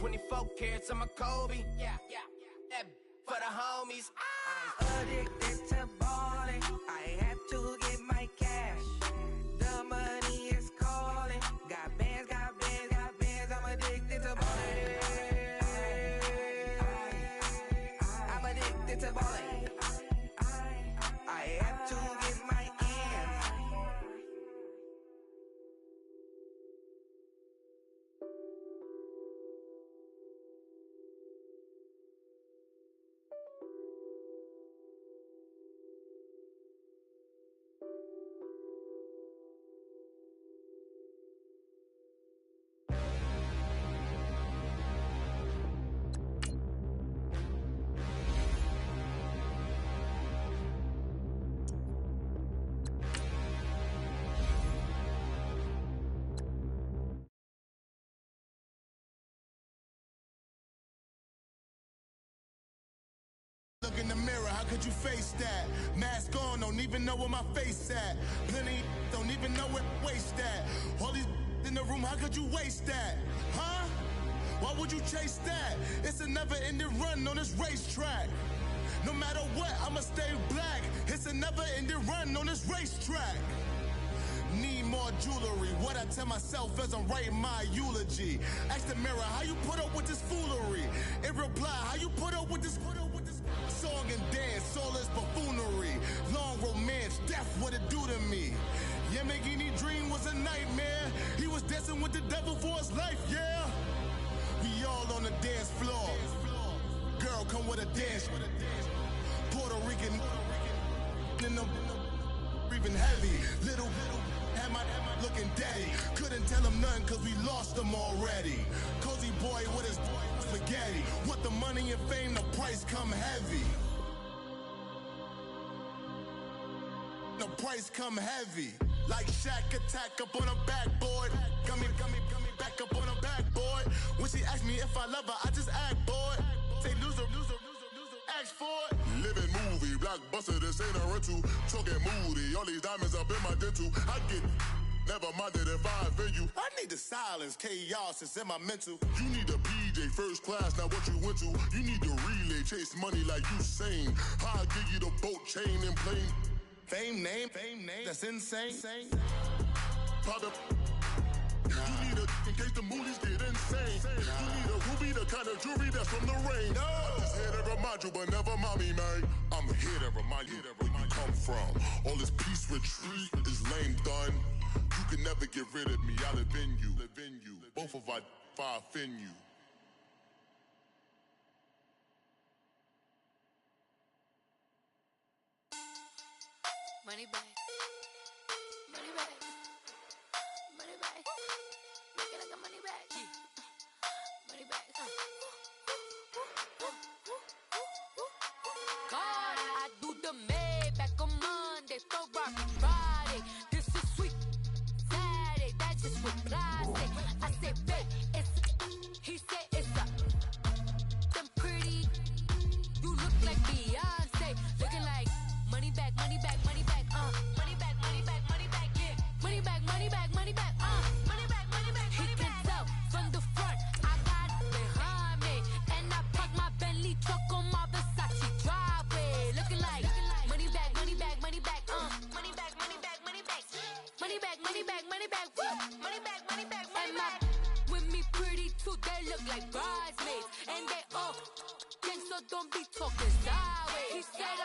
24 carats, I'm a Kobe. Yeah, that for the homies. I'm addicted to balling. I have to get my cash. The money is calling. Got bands, got bands, got bands. I'm addicted to balling. I'm addicted to balling. I have to get my ends. Look in the mirror, how could you face that? Mask on, don't even know where my face at. Plenty don't even know where waste at. All these in the room, how could you waste that? Huh? Why would you chase that? It's a never-ending run on this racetrack. No matter what, I'ma stay black. It's a never-ending run on this racetrack. Need more jewelry, what I tell myself as I'm writing my eulogy. Ask the mirror, how you put up with this foolery? It reply, how you put up with this song and dance, all this buffoonery. Long romance, death, what it do to me? Yamagini dream was a nightmare. He was dancing with the devil for his life, yeah. We all on the dance floor. Girl, come with a dance. Puerto Rican in the breathing heavy. Little had my looking daddy. Couldn't tell him nothing cause we lost him already. Cozy boy with his spaghetti. Want the money and fame, the price come heavy. The price come heavy. Like Shaq attack up on a backboard. Gummy, back up on a backboard. When she asked me if I love her, I just act bored. Say loser, ask for it. Living movie, blockbuster, this ain't a rental. Talking moody, all these diamonds up in my dental. I get never minded if I offend you. I need the silence, chaos is in my mental. You need a PJ, first class, not what you went to. You need the relay, chase money like you sane. I'll give you the boat, chain, and plane. Fame name, that's insane. Private. You need a, in case the movies get insane. You need a ruby, the kind of jewelry that's from the rain. I'm just here to remind you, but never mommy, man. I'm here to remind you where you come from. All this peace retreat is lame done. You can never get rid of me, I live in you. Both of our fire offend you. Money back. Money back. Money back. Make it like a money back. Money back. God, I do the Maybach on Monday, so rock Friday. This is sweet Saturday, that's just what I say. I say, babe, it's he said it's a them pretty. You look like Beyonce, looking like money back, money back, money back, money back, money back, money back, yeah, money back, money back, money back, money back, money back. He can tell from the front, I got it behind me, and I park my Bentley truck on my Versace driveway, looking like money back, money back, money back, money back, money back, money back, money back, money back, money back, money back, money back, money back. With me pretty too, they look like bridesmaids, and they all gang, so don't be talking sideways. He said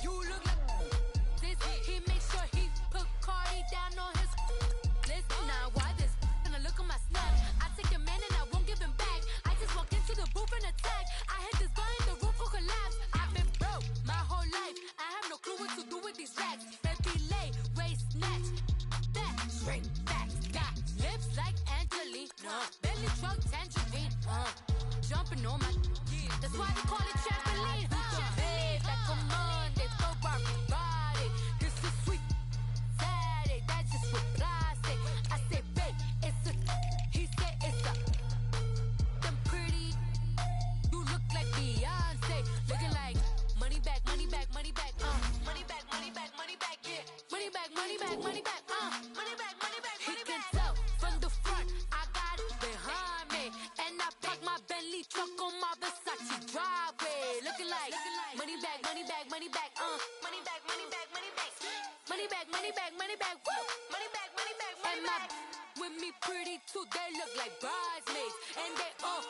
you look like this. He makes sure he put Cardi down on his list. Now why this? Gonna look at my snap. I take a man and I won't give him back. I just walk into the booth and attack. I hit this button, the roof will collapse. I've been broke my whole life. I have no clue what to do with these racks. Baby lay, waist snatch, back, straight back. Got lips like Angelina, belly truck tangerine. Jumping on my, that's why they call it trampoline. Babe, back on Monday, so rock Friday. This is sweet Saturday, that's just what I say. I say, babe, it's a, he said it's a, them pretty. You look like Beyonce, looking like money back, money back, money back, money back, money back, money back, yeah, money back, money back, money back, money back, money back, money back. He can tell from the front, I got it behind me, and I too, they look like bridesmaids. And they all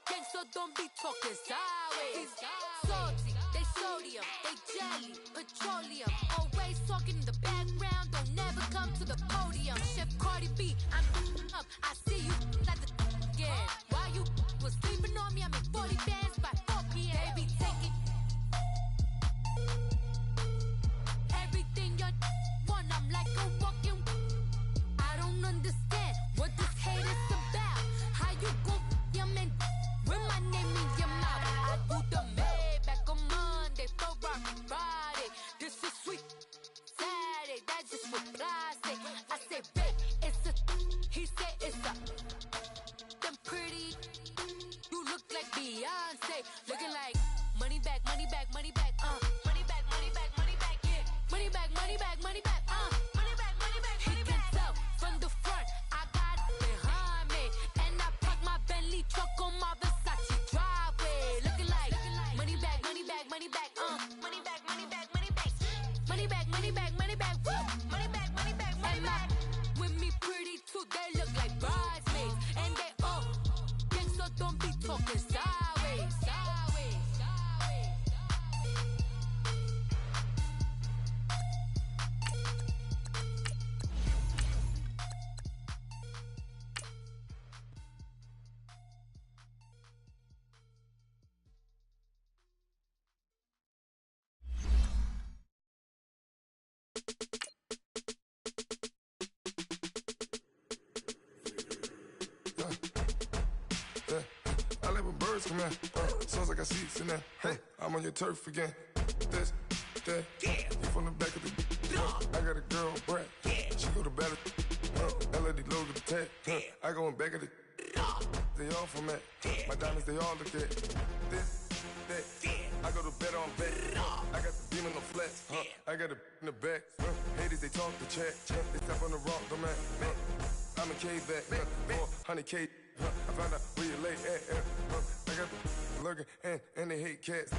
gang, so don't be talking sideways. Salty, they sodium, they jelly, petroleum. Always talking in the background, don't never come to the podium. Chef Cardi B, I'm up, I see you at the again. While you was sleeping on me, I'm in 40 bands by 4 p.m. They be taking everything you want, I'm like a walking. I don't understand what this hate is about. How you go your man with my name in your mouth? I do the Maybach on Monday, for Friday. This is sweet Saturday, that's just what I say. I say, babe, it's a, he said it's a, them pretty, you look like Beyonce, looking like money back, money back, money back, money back, money back, money back, yeah, money back, money back, money back, money back, money back. He can tell from the front, I got it behind me, and I park my Bentley truck on my Versace driveway, looking like money back, money back, money back, money back, money back, money back, money back, money back, money back, money back, money back, money back. With me pretty too, they look like bridesmaids, and they all gang, so don't be talking sideways, sideways, sideways. I like when birds come in. Sounds like I see seats in there. Hey, I'm on your turf again. This, that, you from the back of the. I got a girl, Brad. She go to battle. LED logo the tag. I go in back of the. They all from that. My diamonds, they all look at. This, that. I go to bed on bed. I got the beam in the flats. I got it in the back. Haters, they talk the chat. They step on the rock, the man. I'm a K-back. 400K. I found out where you lay at. I got the lurking and they hate cats.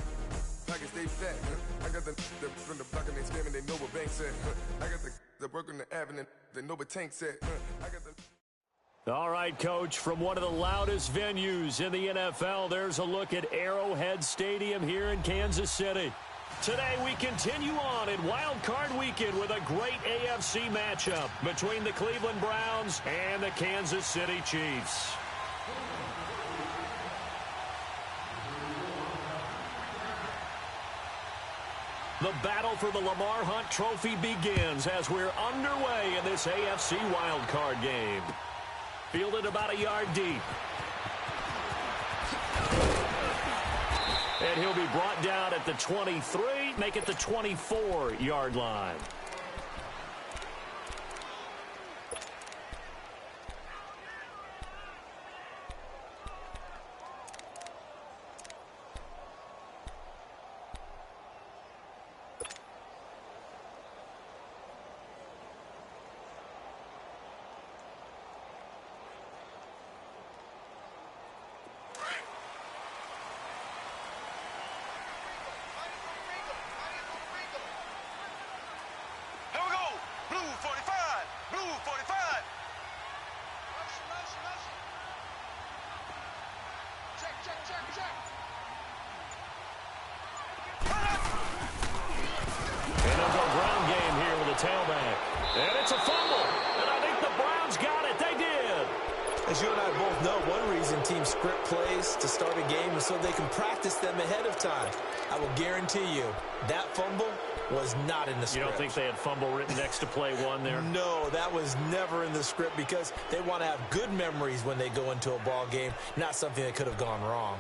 Pockets stay fat. I got the from the block and they scamming, they know what banks at. I got the work on the avenue, they know what tanks at. I got the. All right, Coach, from one of the loudest venues in the NFL, there's a look at Arrowhead Stadium here in Kansas City. Today, we continue on in Wild Card Weekend with a great AFC matchup between the Cleveland Browns and the Kansas City Chiefs. The battle for the Lamar Hunt Trophy begins as we're underway in this AFC Wild Card game. Fielded about a yard deep. And he'll be brought down at the 23, make it the 24-yard line. Tailback. And it's a fumble. And I think the Browns got it. They did. As you and I both know, one reason teams script plays to start a game is so they can practice them ahead of time. I will guarantee you that fumble was not in the script. You don't think they had fumble written next to play one there? No, that was never in the script because they want to have good memories when they go into a ball game, not something that could have gone wrong.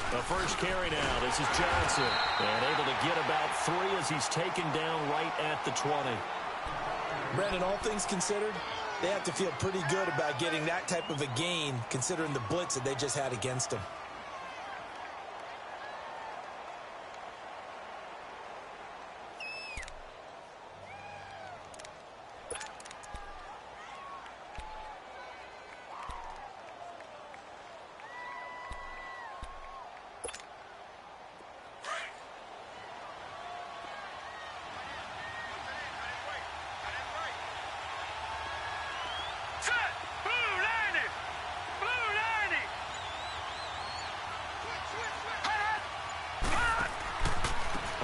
The first carry now. This is Johnson. And able to get about 3 as he's taken down right at the 20. Brandon, all things considered, They have to feel pretty good about getting that type of a gain, considering the blitz that they just had against them.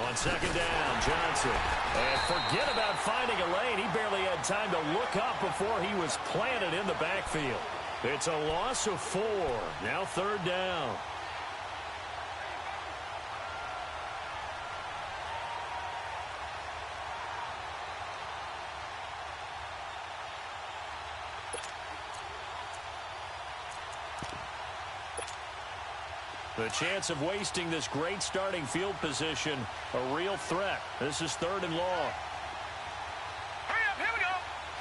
On second down, Johnson. And forget about finding a lane. He barely had time to look up before he was planted in the backfield. It's a loss of 4. Now third down. The chance of wasting this great starting field position, a real threat. This is third and long. Hurry up, here we go.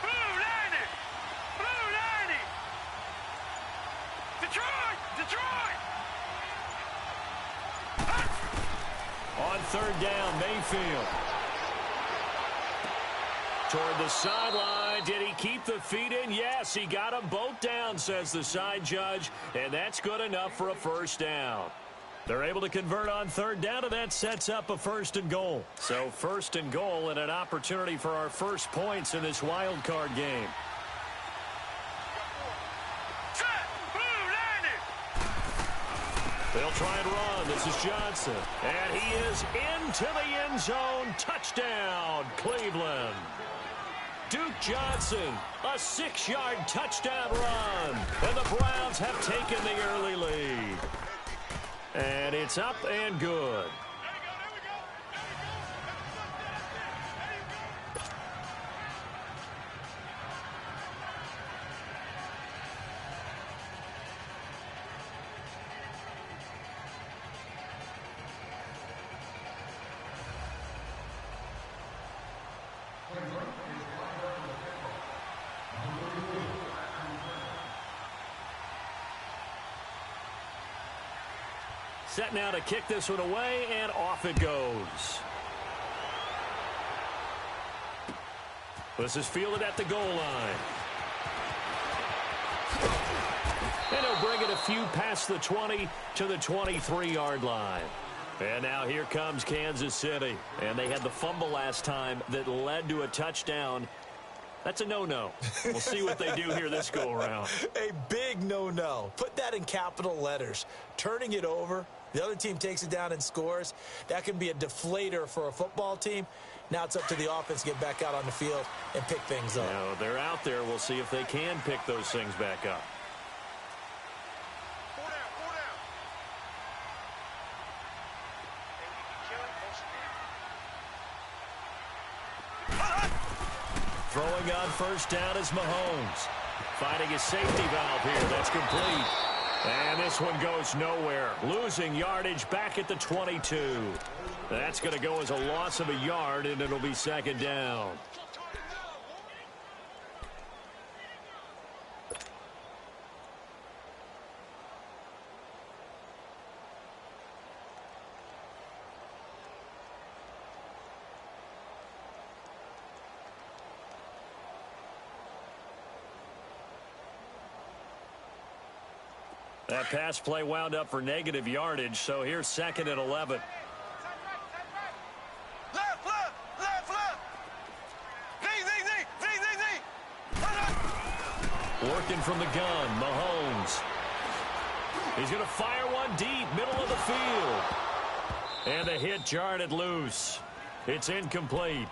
Blue 90. Blue 90. Detroit, Detroit. On third down, Mayfield. Toward the sideline. Did he keep the feet in? Yes, he got them both down, says the side judge, and that's good enough for a first down. They're able to convert on third down, and that sets up a first and goal. So first and goal and an opportunity for our first points in this wild card game. They'll try and run. This is Johnson. And he is into the end zone. Touchdown, Cleveland. Duke Johnson, a 6-yard touchdown run. And the Browns have taken the early lead. And it's up and good. Set now to kick this one away, and off it goes. This is fielded at the goal line. And he'll bring it a few past the 20 to the 23-yard line. And now here comes Kansas City. And they had the fumble last time that led to a touchdown. That's a no-no. We'll see what they do here this go-around. A big no-no. Put that in capital letters. Turning it over, the other team takes it down and scores. That can be a deflator for a football team. Now it's up to the offense to get back out on the field and pick things up. Now, they're out there. We'll see if they can pick those things back up. Throwing on first down is Mahomes. Finding a safety valve here. That's complete. And this one goes nowhere. Losing yardage back at the 22. That's going to go as a loss of a yard, and it'll be second down. That pass play wound up for negative yardage, so here's second and 11. Working from the gun, Mahomes. He's going to fire one deep, middle of the field. And the hit jarred it loose. It's incomplete.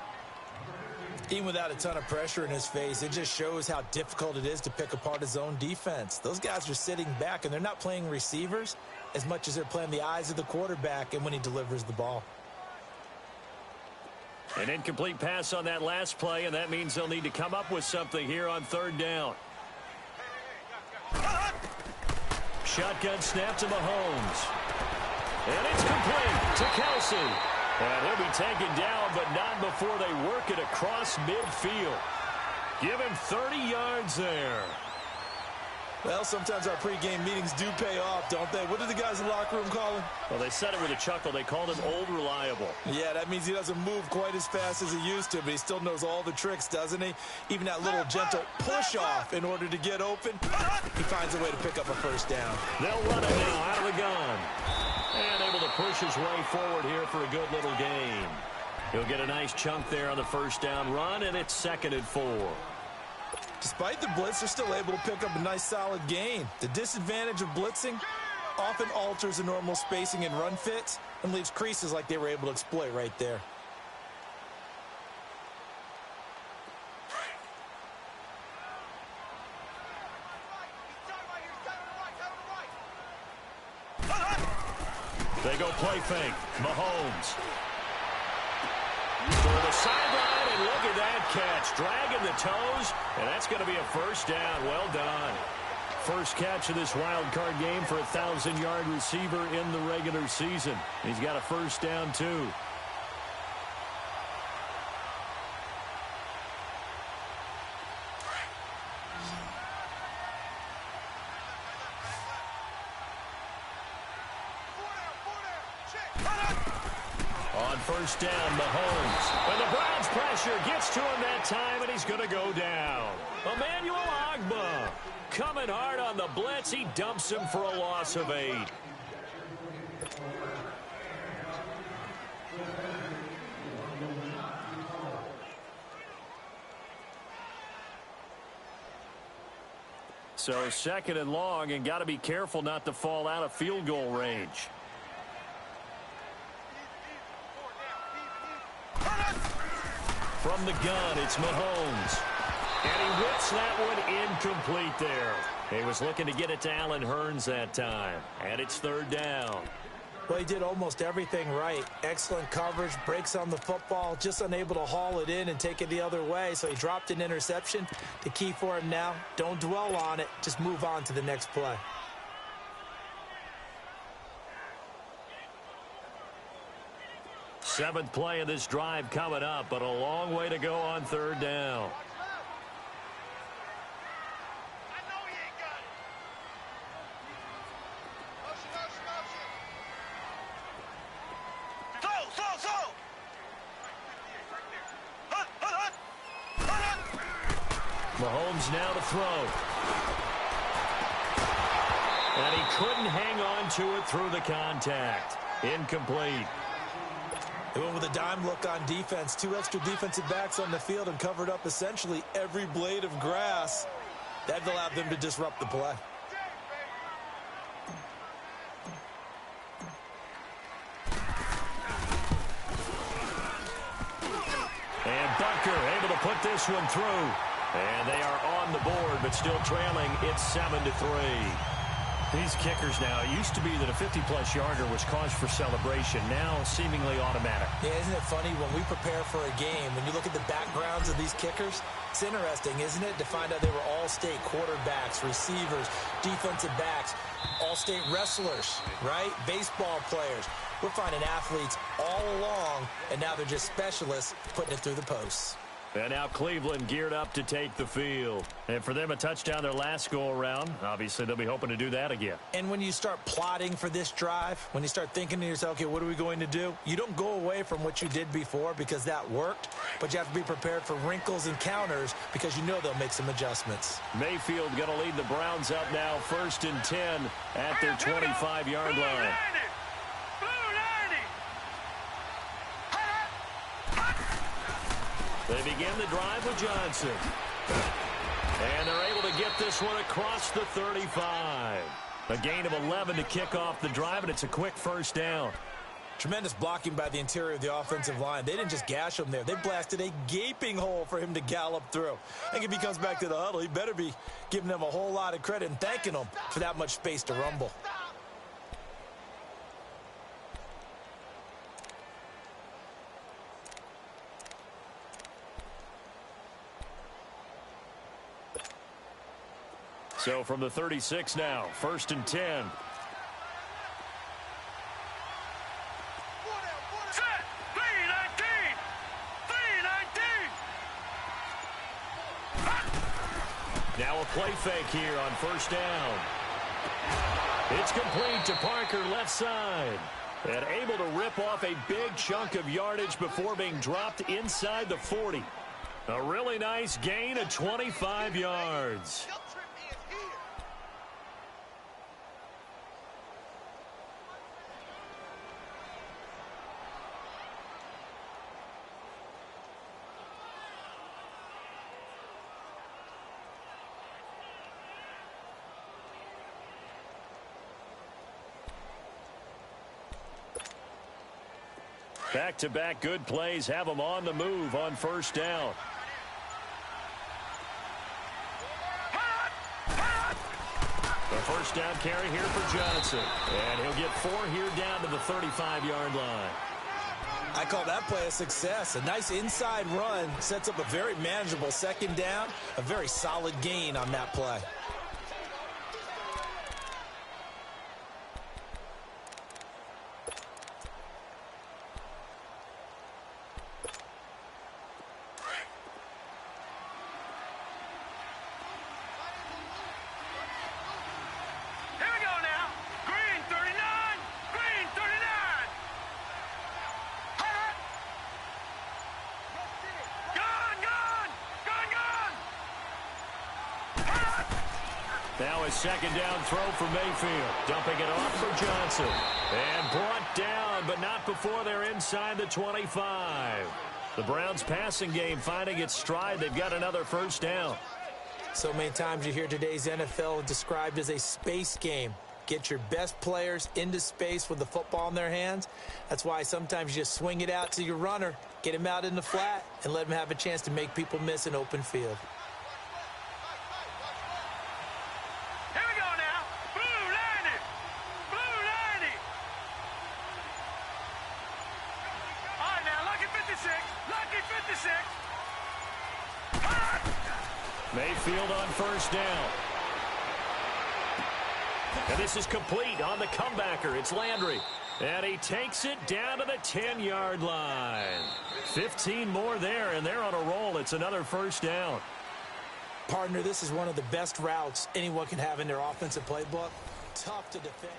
Even without a ton of pressure in his face, it just shows how difficult it is to pick apart his own defense. Those guys are sitting back, and they're not playing receivers as much as they're playing the eyes of the quarterback and when he delivers the ball. An incomplete pass on that last play, and that means they'll need to come up with something here on third down. Shotgun snap to Mahomes. And it's complete to Kelsey. And he'll be taken down, but not before they work it across midfield. Give him 30 yards there. Well, sometimes our pregame meetings do pay off, don't they? What did the guys in the locker room call him? Well, they said it with a chuckle. They called him Old Reliable. Yeah, that means he doesn't move quite as fast as he used to, but he still knows all the tricks, doesn't he? Even that little gentle push-off in order to get open. He finds a way to pick up a first down. They'll run it now out of the gun. And able to push his way forward here for a good little gain. He'll get a nice chunk there on the first down run, and it's 2nd and 4. Despite the blitz, they're still able to pick up a nice solid gain. The disadvantage of blitzing often alters the normal spacing and run fits and leaves creases like they were able to exploit right there. They go play fake. Mahomes. For the sideline, and look at that catch. Dragging the toes, and that's going to be a first down. Well done. First catch of this wild card game for a 1,000-yard receiver in the regular season. He's got a first down, too. On first down, Mahomes. And the Browns pressure gets to him that time, and he's going to go down. Emmanuel Ogbah coming hard on the blitz. He dumps him for a loss of 8. So 2nd and long, and got to be careful not to fall out of field goal range. From the gun, it's Mahomes. And he whips that one incomplete there. He was looking to get it to Allen Hurns that time. And it's 3rd down. Well, he did almost everything right. Excellent coverage, breaks on the football, just unable to haul it in and take it the other way. So he dropped an interception. The key for him now, don't dwell on it. Just move on to the next play. Seventh play of this drive coming up, but a long way to go on 3rd down. Mahomes now to throw. And he couldn't hang on to it through the contact. Incomplete. They went with a dime look on defense. 2 extra defensive backs on the field and covered up essentially every blade of grass. That allowed them to disrupt the play. And Bucker able to put this one through. And they are on the board, but still trailing. It's 7-3. These kickers now, it used to be that a 50-plus yarder was cause for celebration. Now, seemingly automatic. Yeah, isn't it funny when we prepare for a game, when you look at the backgrounds of these kickers, it's interesting, isn't it, to find out they were all-state quarterbacks, receivers, defensive backs, all-state wrestlers, right? Baseball players. We're finding athletes all along, and now they're just specialists putting it through the posts. And now Cleveland geared up to take the field. And for them, a touchdown their last go-around. Obviously, they'll be hoping to do that again. And when you start plotting for this drive, when you start thinking to yourself, okay, what are we going to do? You don't go away from what you did before because that worked, but you have to be prepared for wrinkles and counters because you know they'll make some adjustments. Mayfield going to lead the Browns up now, 1st and 10 at their 25-yard line. They begin the drive with Johnson. And they're able to get this one across the 35. A gain of 11 to kick off the drive, and it's a quick first down. Tremendous blocking by the interior of the offensive line. They didn't just gash him there. They blasted a gaping hole for him to gallop through. I think if he comes back to the huddle, he better be giving them a whole lot of credit and thanking them for that much space to rumble. So from the 36 now, 1st and 10. play fake here on first down. It's complete to Parker left side. And able to rip off a big chunk of yardage before being dropped inside the 40. A really nice gain of 25 yards. Back-to-back good plays have them on the move on first down. The first down carry here for Johnson. And he'll get 4 here down to the 35-yard line. I call that play a success. A nice inside run sets up a very manageable second down. A very solid gain on that play. Now a second down throw for Mayfield. Dumping it off for Johnson. And brought down, but not before they're inside the 25. The Browns passing game finding its stride. They've got another first down. So many times you hear today's NFL described as a space game. Get your best players into space with the football in their hands. That's why sometimes you just swing it out to your runner, get him out in the flat, and let him have a chance to make people miss an open field. Mayfield on first down. And this is complete on the comebacker. It's Landry. And he takes it down to the 10-yard line. 15 more there, and they're on a roll. It's another first down. Partner, this is one of the best routes anyone can have in their offensive playbook. Tough to defend.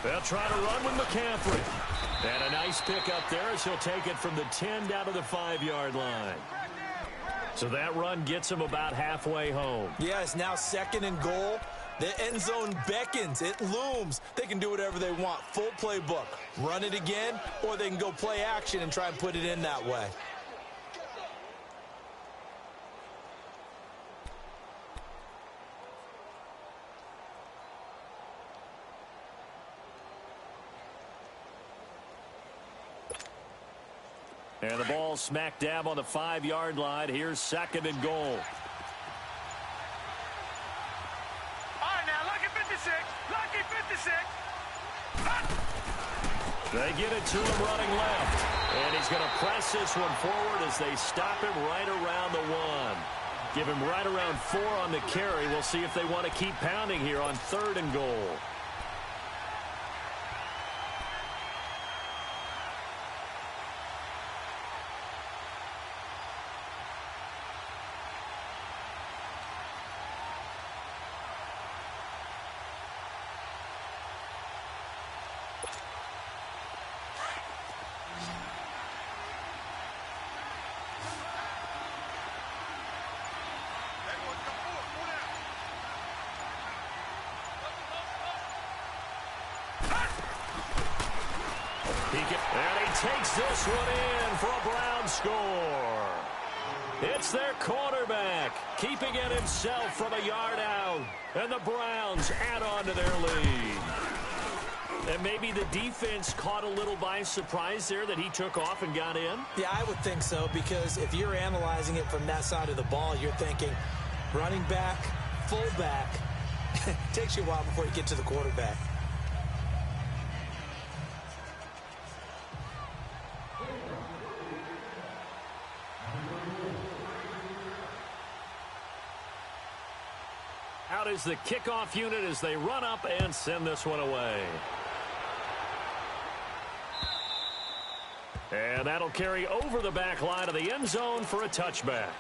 They'll try to run with McCaffrey. And a nice pick up there as he'll take it from the 10 down to the 5-yard line. So that run gets him about halfway home. Yeah, it's now second and goal. The end zone beckons. It looms. They can do whatever they want. Full playbook. Run it again, or they can go play action and try and put it in that way. And the ball smack dab on the 5-yard line. Here's second and goal. All right, now, lucky 56. Lucky 56. They get it to him running left. And he's going to press this one forward as they stop him right around the 1. Give him right around 4 on the carry. We'll see if they want to keep pounding here on third and goal. And he takes this one in for a Brown score. It's their quarterback keeping it himself from a yard out. And the Browns add on to their lead. And maybe the defense caught a little by surprise there that he took off and got in? Yeah, I would think so, because if you're analyzing it from that side of the ball, you're thinking running back, fullback. It takes you a while before you get to the quarterback. out is the kickoff unit as they run up and send this one away. And that'll carry over the back line of the end zone for a touchback.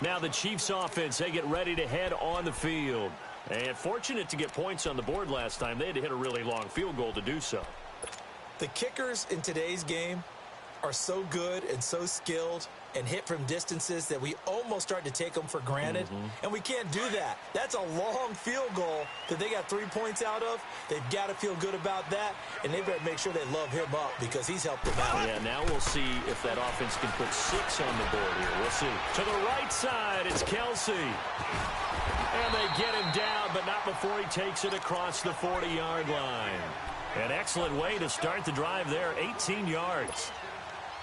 Now the Chiefs offense, they get ready to head on the field. And fortunate to get points on the board last time. They had to hit a really long field goal to do so. The kickers in today's game are so good and so skilled and hit from distances that we almost start to take them for granted. And we can't do that. That's a long field goal that they got 3 points out of. They've got to feel good about that, and they better make sure they love him up because he's helped them out. Yeah, now we'll see if that offense can put 6 on the board here. We'll see. To the right side, it's Kelsey. And they get him down, but not before he takes it across the 40-yard line. An excellent way to start the drive there, 18 yards.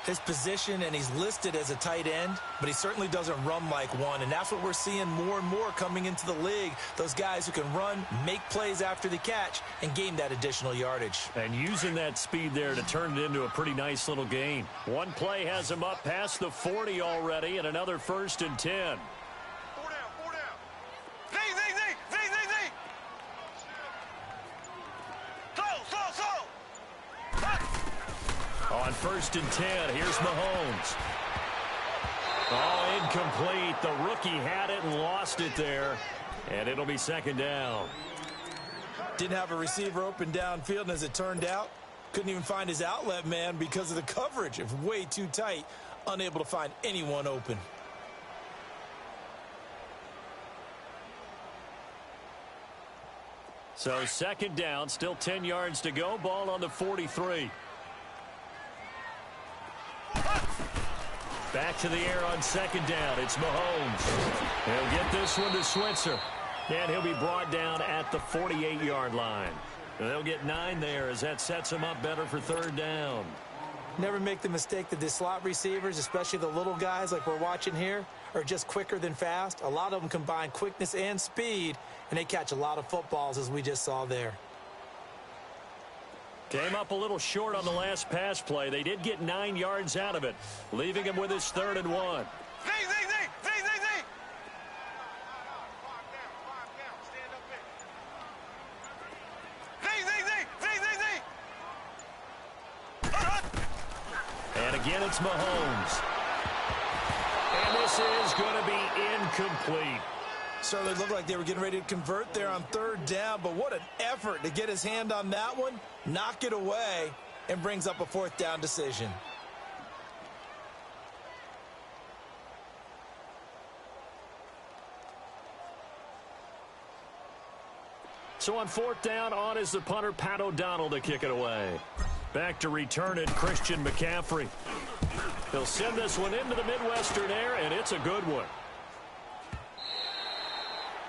His position, and he's listed as a tight end, but he certainly doesn't run like one, and that's what we're seeing more and more coming into the league. Those guys who can run, make plays after the catch, and gain that additional yardage. And using that speed there to turn it into a pretty nice little gain. One play has him up past the 40 already, and another 1st and 10. 4 down. Z. Slow. On 1st and 10, here's Mahomes. Oh, incomplete. The rookie had it and lost it there. And it'll be 2nd down. Didn't have a receiver open downfield, and as it turned out, couldn't even find his outlet man because of the coverage. It was way too tight, unable to find anyone open. So 2nd down, still 10 yards to go. Ball on the 43. Back to the air on 2nd down. It's Mahomes. He'll get this one to Switzer. And he'll be brought down at the 48-yard line. They'll get 9 there as that sets him up better for 3rd down. Never make the mistake that the slot receivers, especially the little guys like we're watching here, are just quicker than fast. A lot of them combine quickness and speed, and they catch a lot of footballs, as we just saw there. Came up a little short on the last pass play. They did get 9 yards out of it, leaving him with his 3rd and 1. Z. And again, it's Mahomes. And this is going to be incomplete. So they looked like they were getting ready to convert there on 3rd down, but what an effort to get his hand on that one, knock it away, and brings up a 4th down decision. So on 4th down, on is the punter, Pat O'Donnell, to kick it away. Back to return it, Christian McCaffrey. He'll send this one into the Midwestern air, and it's a good one.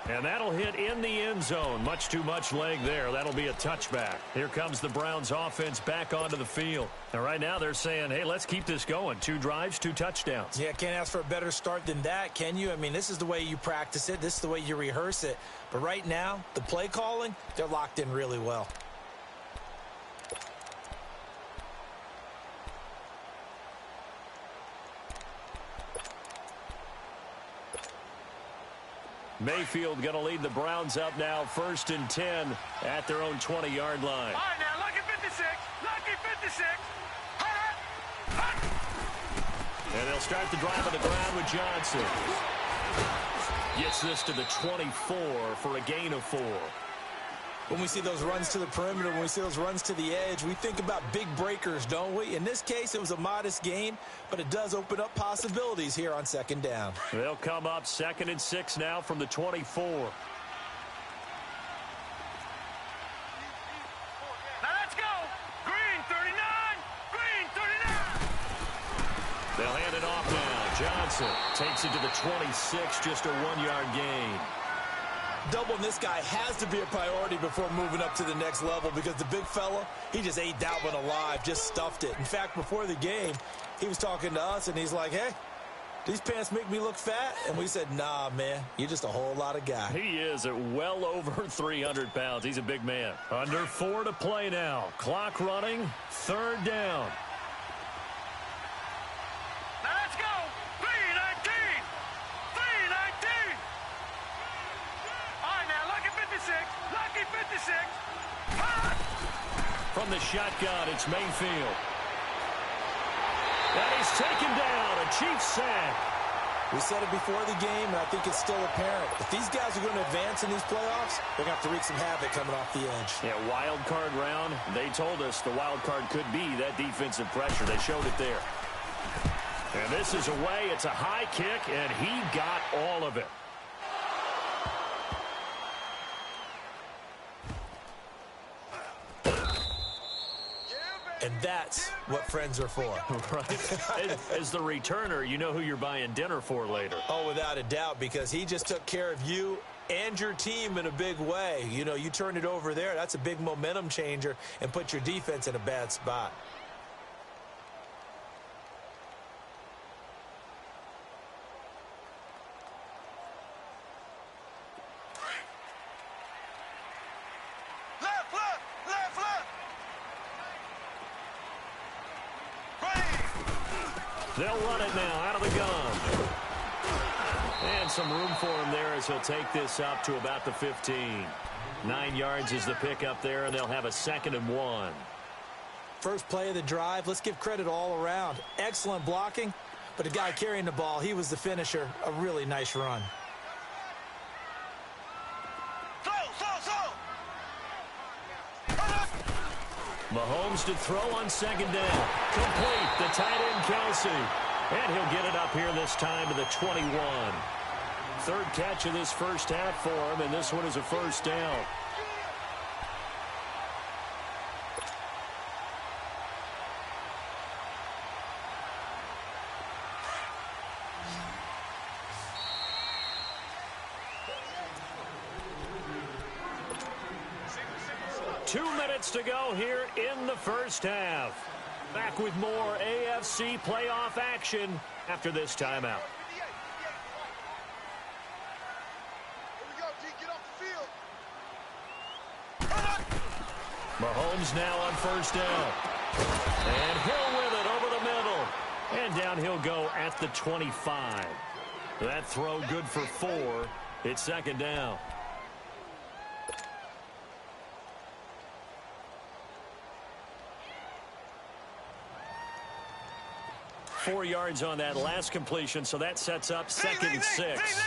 And that'll hit in the end zone. Much too much leg there. That'll be a touchback. Here comes the Browns offense back onto the field. And right now they're saying, hey, let's keep this going. 2 drives, 2 touchdowns. Yeah, can't ask for a better start than that, can you? I mean, this is the way you practice it. This is the way you rehearse it. But right now, the play calling, they're locked in really well. Mayfield going to lead the Browns up now, 1st and 10 at their own 20-yard line. All right, now, lucky 56. Lucky 56. And they'll start the drive on the ground with Johnson. Gets this to the 24 for a gain of 4. When we see those runs to the perimeter, when we see those runs to the edge, we think about big breakers, don't we? In this case, it was a modest gain, but it does open up possibilities here on 2nd down. They'll come up 2nd and 6 now from the 24. Now let's go. Green 39. Green 39. They'll hand it off now. Johnson takes it to the 26, just a 1-yard gain. Doubling this guy has to be a priority before moving up to the next level because the big fella, he just ate that one alive, just stuffed it. In fact, before the game, he was talking to us, and he's like, hey, these pants make me look fat? And we said, nah, man, you're just a whole lot of guy. He is at well over 300 pounds. He's a big man. Under 4 to play now. Clock running, 3rd down. Now let's go. 319. 319. All right, now, lucky 56. 56. From the shotgun, it's Mayfield. And he's taken down, a Chiefs sack. We said it before the game, and I think it's still apparent. If these guys are going to advance in these playoffs, they're going to have to wreak some havoc coming off the edge. Yeah, wild card round. They told us the wild card could be that defensive pressure. They showed it there. And this is away. It's a high kick, and he got all of it. And that's what friends are for. Right? As the returner, you know who you're buying dinner for later. Oh, without a doubt, because he just took care of you and your team in a big way. You know, you turn it over there, that's a big momentum changer and put your defense in a bad spot. They'll run it now out of the gun. And some room for him there as he'll take this up to about the 15. 9 yards is the pickup there, and they'll have a 2nd and 1. First play of the drive, let's give credit all around. Excellent blocking, but the guy carrying the ball, he was the finisher. A really nice run. Mahomes to throw on 2nd down. Complete, the tight end Kelsey. And he'll get it up here this time to the 21. 3rd catch of this first half for him, and this one is a 1st down. To go here in the first half. Back with more AFC playoff action after this timeout. Mahomes now on 1st down. And Hill with it over the middle. And down he'll go at the 25. That throw good for 4. It's 2nd down. Four yards on that last completion, so that sets up 2nd and 6.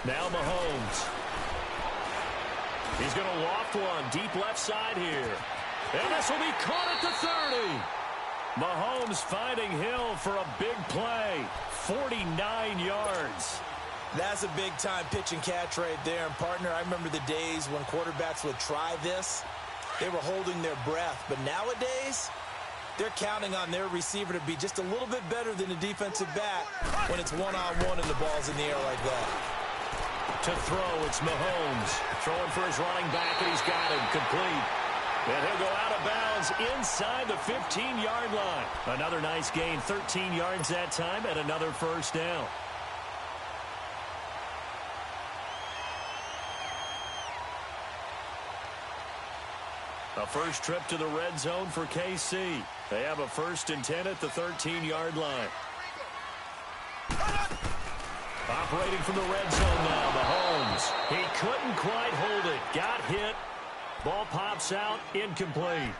Now Mahomes. He's going to loft one deep left side here. And this will be caught at the 30. Mahomes finding Hill for a big play. 49 yards. That's a big-time pitch and catch right there. And, partner, I remember the days when quarterbacks would try this. They were holding their breath. But nowadays, they're counting on their receiver to be just a little bit better than the defensive back when it's one-on-one and the ball's in the air like that. To throw, it's Mahomes. Throwing for his running back, and he's got him complete. And he'll go out of bounds inside the 15-yard line. Another nice gain, 13 yards that time, and another 1st down. A first trip to the red zone for KC. They have a 1st and 10 at the 13-yard line. Operating from the red zone now, Mahomes. He couldn't quite hold it. Got hit. Ball pops out, incomplete.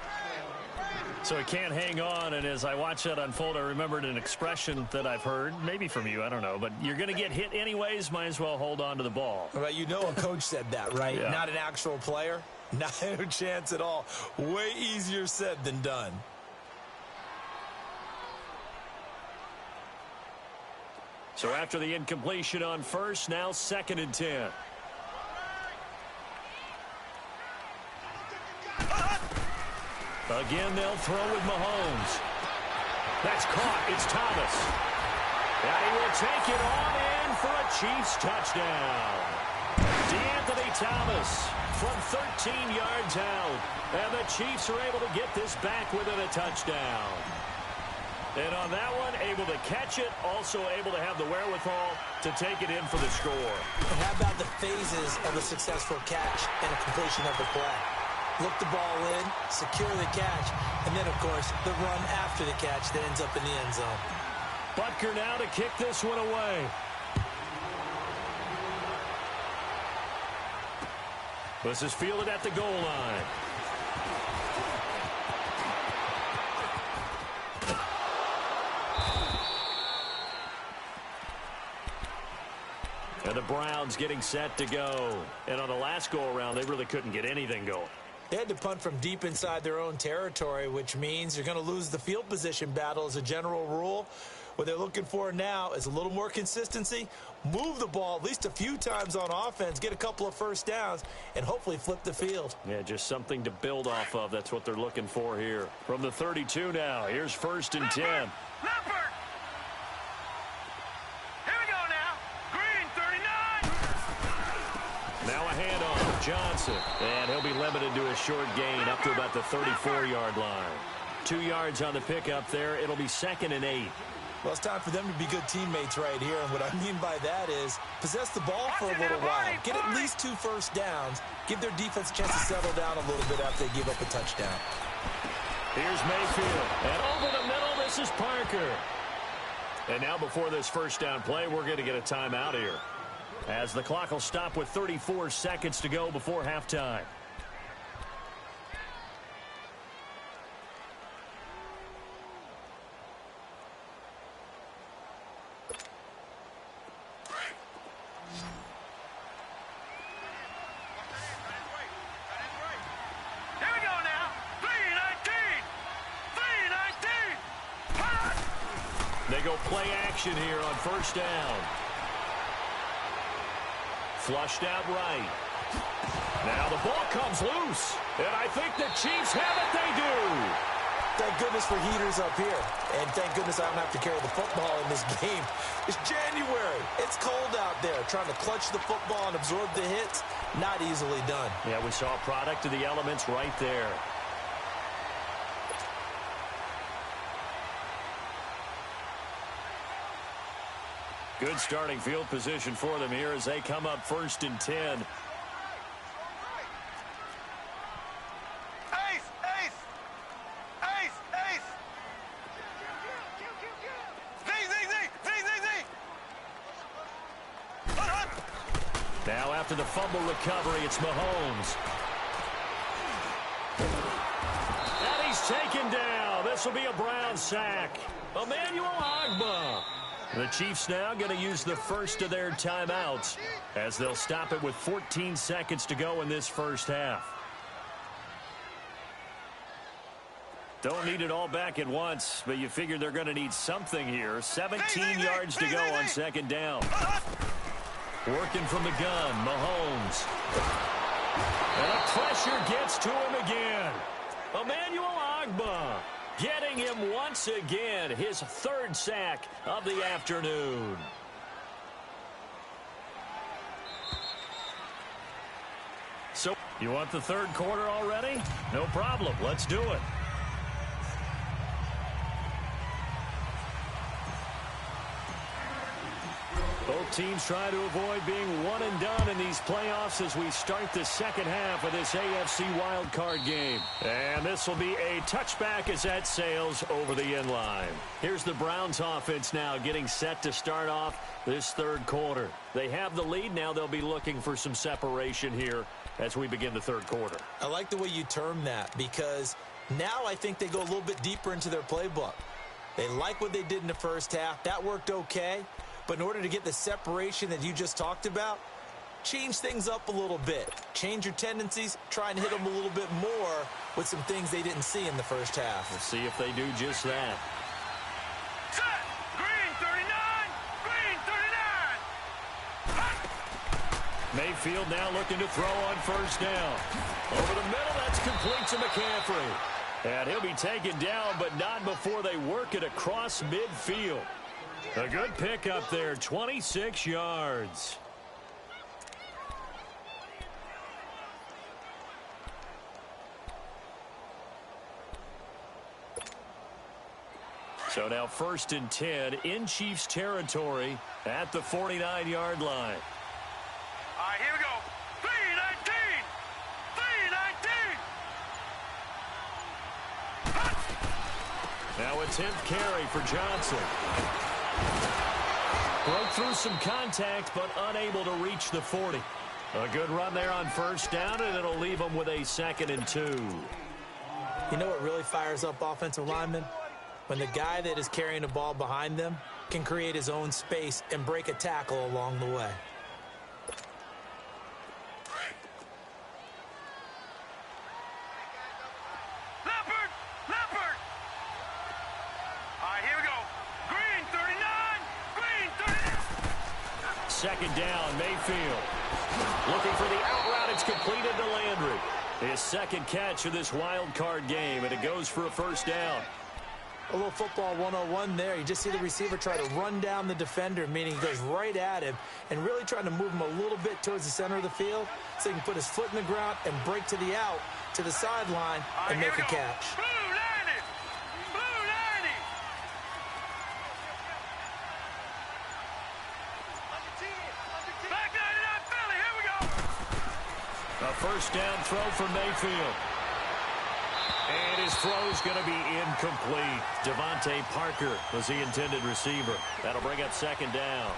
So he can't hang on, and as I watch that unfold, I remembered an expression that I've heard, maybe from you, I don't know, but you're going to get hit anyways, might as well hold on to the ball. Well, you know a coach said that, right? Yeah. Not an actual player. Not a chance at all. Way easier said than done. So after the incompletion on 1st, now 2nd and 10. Again, they'll throw with Mahomes. That's caught. It's Thomas. And he will take it on in for a Chiefs touchdown. DeAnthony Thomas from 13 yards out. And the Chiefs are able to get this back within a touchdown. And on that one, able to catch it, also able to have the wherewithal to take it in for the score. And how about the phases of a successful catch and a completion of the play? Look the ball in, secure the catch, and then, of course, the run after the catch that ends up in the end zone. Butker now to kick this one away. This is fielded at the goal line. And the Browns getting set to go. And on the last go-around, they really couldn't get anything going. They had to punt from deep inside their own territory, which means you're going to lose the field position battle as a general rule. What they're looking for now is a little more consistency, move the ball at least a few times on offense, get a couple of first downs, and hopefully flip the field. Yeah, just something to build off of. That's what they're looking for here. From the 32 now, here's 1st and 10. Leopard! Here we go now. Green 39. Now a handoff. Johnson. And he'll be limited to a short gain up to about the 34-yard line. 2 yards on the pickup there. It'll be 2nd and 8. Well, it's time for them to be good teammates right here. And what I mean by that is possess the ball for a little while. Get at least 2 first downs. Give their defense a chance to settle down a little bit after they give up a touchdown. Here's Mayfield. And over the middle, this is Parker. And now before this first down play, we're going to get a timeout here, as the clock will stop with 34 seconds to go before halftime. They go play action here on 1st down. Flushed out right. Now the ball comes loose. And I think the Chiefs have it. They do. Thank goodness for heaters up here. And thank goodness I don't have to carry the football in this game. It's January. It's cold out there. Trying to clutch the football and absorb the hits, not easily done. Yeah, we saw a product of the elements right there. Good starting field position for them here as they come up 1st and 10. Ace! Ace! Ace! Ace! Z! Now after the fumble recovery, it's Mahomes. And he's taken down. This will be a Brown sack. Emmanuel Ogbah. The Chiefs now going to use the first of their timeouts as they'll stop it with 14 seconds to go in this first half. Don't need it all back at once, but you figure they're going to need something here. 17 yards to go on 2nd down. Working from the gun, Mahomes. And the pressure gets to him again. Emmanuel Ogbah. Getting him once again, his 3rd sack of the afternoon. So, you want the 3rd quarter already? No problem. Let's do it. Both teams try to avoid being one and done in these playoffs as we start the 2nd half of this AFC wildcard game. And this will be a touchback as that sails over the end line. Here's the Browns offense now getting set to start off this 3rd quarter. They have the lead. Now they'll be looking for some separation here as we begin the 3rd quarter. I like the way you term that, because now I think they go a little bit deeper into their playbook. They like what they did in the first half. That worked okay. But in order to get the separation that you just talked about, change things up a little bit. Change your tendencies. Try and hit them a little bit more with some things they didn't see in the first half. We'll see if they do just that. Set! Green 39! Green 39! Mayfield now looking to throw on 1st down. Over the middle, that's complete to McCaffrey. And he'll be taken down, but not before they work it across midfield. A good pick up there, 26 yards. So now 1st and 10 in Chiefs territory at the 49-yard line. All right, here we go. 319! 319! Now a 10th carry for Johnson. Broke through some contact, but unable to reach the 40. A good run there on first down, and it'll leave them with a 2nd and 2. You know what really fires up offensive linemen? When the guy that is carrying the ball behind them can create his own space and break a tackle along the way. Leopard! All right, here we go. Green 39! Green 39! 2nd down, Mayfield. Looking for the out route. It's completed to Landry. His 2nd catch of this wild card game, and it goes for a 1st down. A little football 101 there. You just see the receiver try to run down the defender, meaning he goes right at him and really trying to move him a little bit towards the center of the field so he can put his foot in the ground and break to the out, to the sideline, and make a catch. Blue 90! Blue 90! Back 99 Philly, here we go! A 1st down throw for Mayfield. And his throw's going to be incomplete. Devontae Parker was the intended receiver. That'll bring up 2nd down.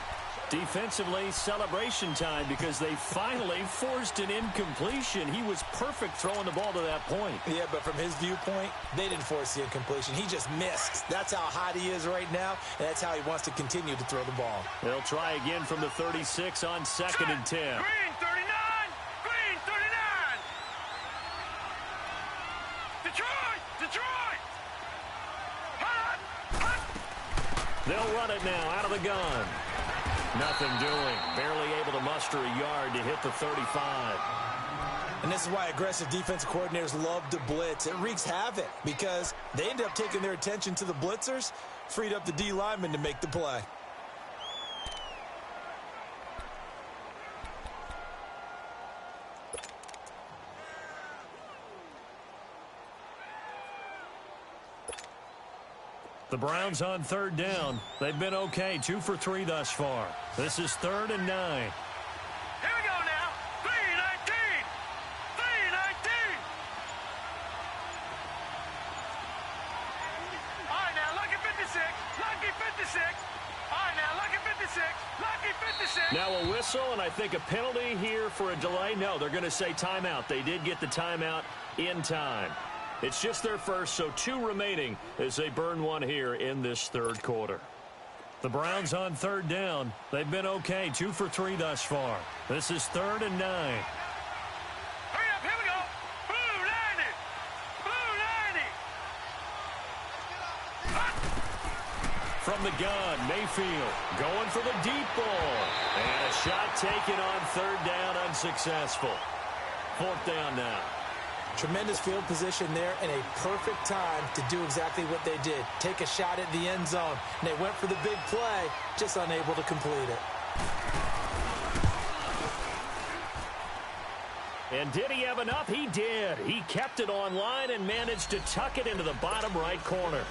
Defensively, celebration time because they finally forced an incompletion. He was perfect throwing the ball to that point. Yeah, but from his viewpoint, they didn't force the incompletion. He just missed. That's how hot he is right now, and that's how he wants to continue to throw the ball. They'll try again from the 36 on 2nd and 10. Green 39! Green 39! Detroit! Hot! They'll run it now out of the gun. Nothing doing. Barely able to muster a yard to hit the 35. And this is why aggressive defensive coordinators love to blitz. It wreaks havoc because they end up taking their attention to the blitzers, freed up the D lineman to make the play. The Browns on 3rd down. They've been okay, 2 for 3 thus far. This is 3rd and 9. Here we go now. 3-19. 3-19. All right, now, lucky 56. Lucky 56. All right, now, lucky 56. Lucky 56. Now a whistle, and I think a penalty here for a delay. No, they're going to say timeout. They did get the timeout in time. It's just their first, so 2 remaining as they burn 1 here in this 3rd quarter. The Browns on 3rd down. They've been okay, 2 for 3 thus far. This is 3rd and 9. Hurry up, here we go. Blue 90. Blue 90. From the gun, Mayfield going for the deep ball. And a shot taken on 3rd down, unsuccessful. 4th down now. Tremendous field position there and a perfect time to do exactly what they did. Take a shot at the end zone. And they went for the big play, just unable to complete it. And did he have enough? He did. He kept it on line and managed to tuck it into the bottom right corner.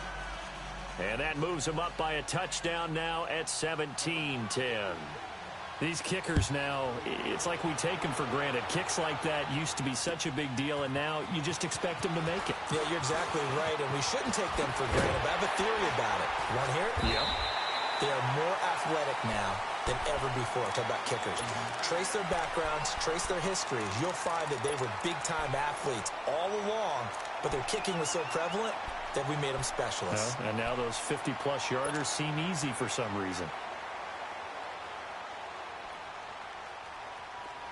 And that moves him up by a touchdown now at 17-10. These kickers now, it's like we take them for granted. Kicks like that used to be such a big deal, and now you just expect them to make it. Yeah, you're exactly right, and we shouldn't take them for granted, but I have a theory about it. You want to hear it? Yep. They are more athletic now than ever before. Talk about kickers. Trace their backgrounds, trace their histories. You'll find that they were big-time athletes all along, but their kicking was so prevalent that we made them specialists. And now those 50-plus yarders seem easy for some reason.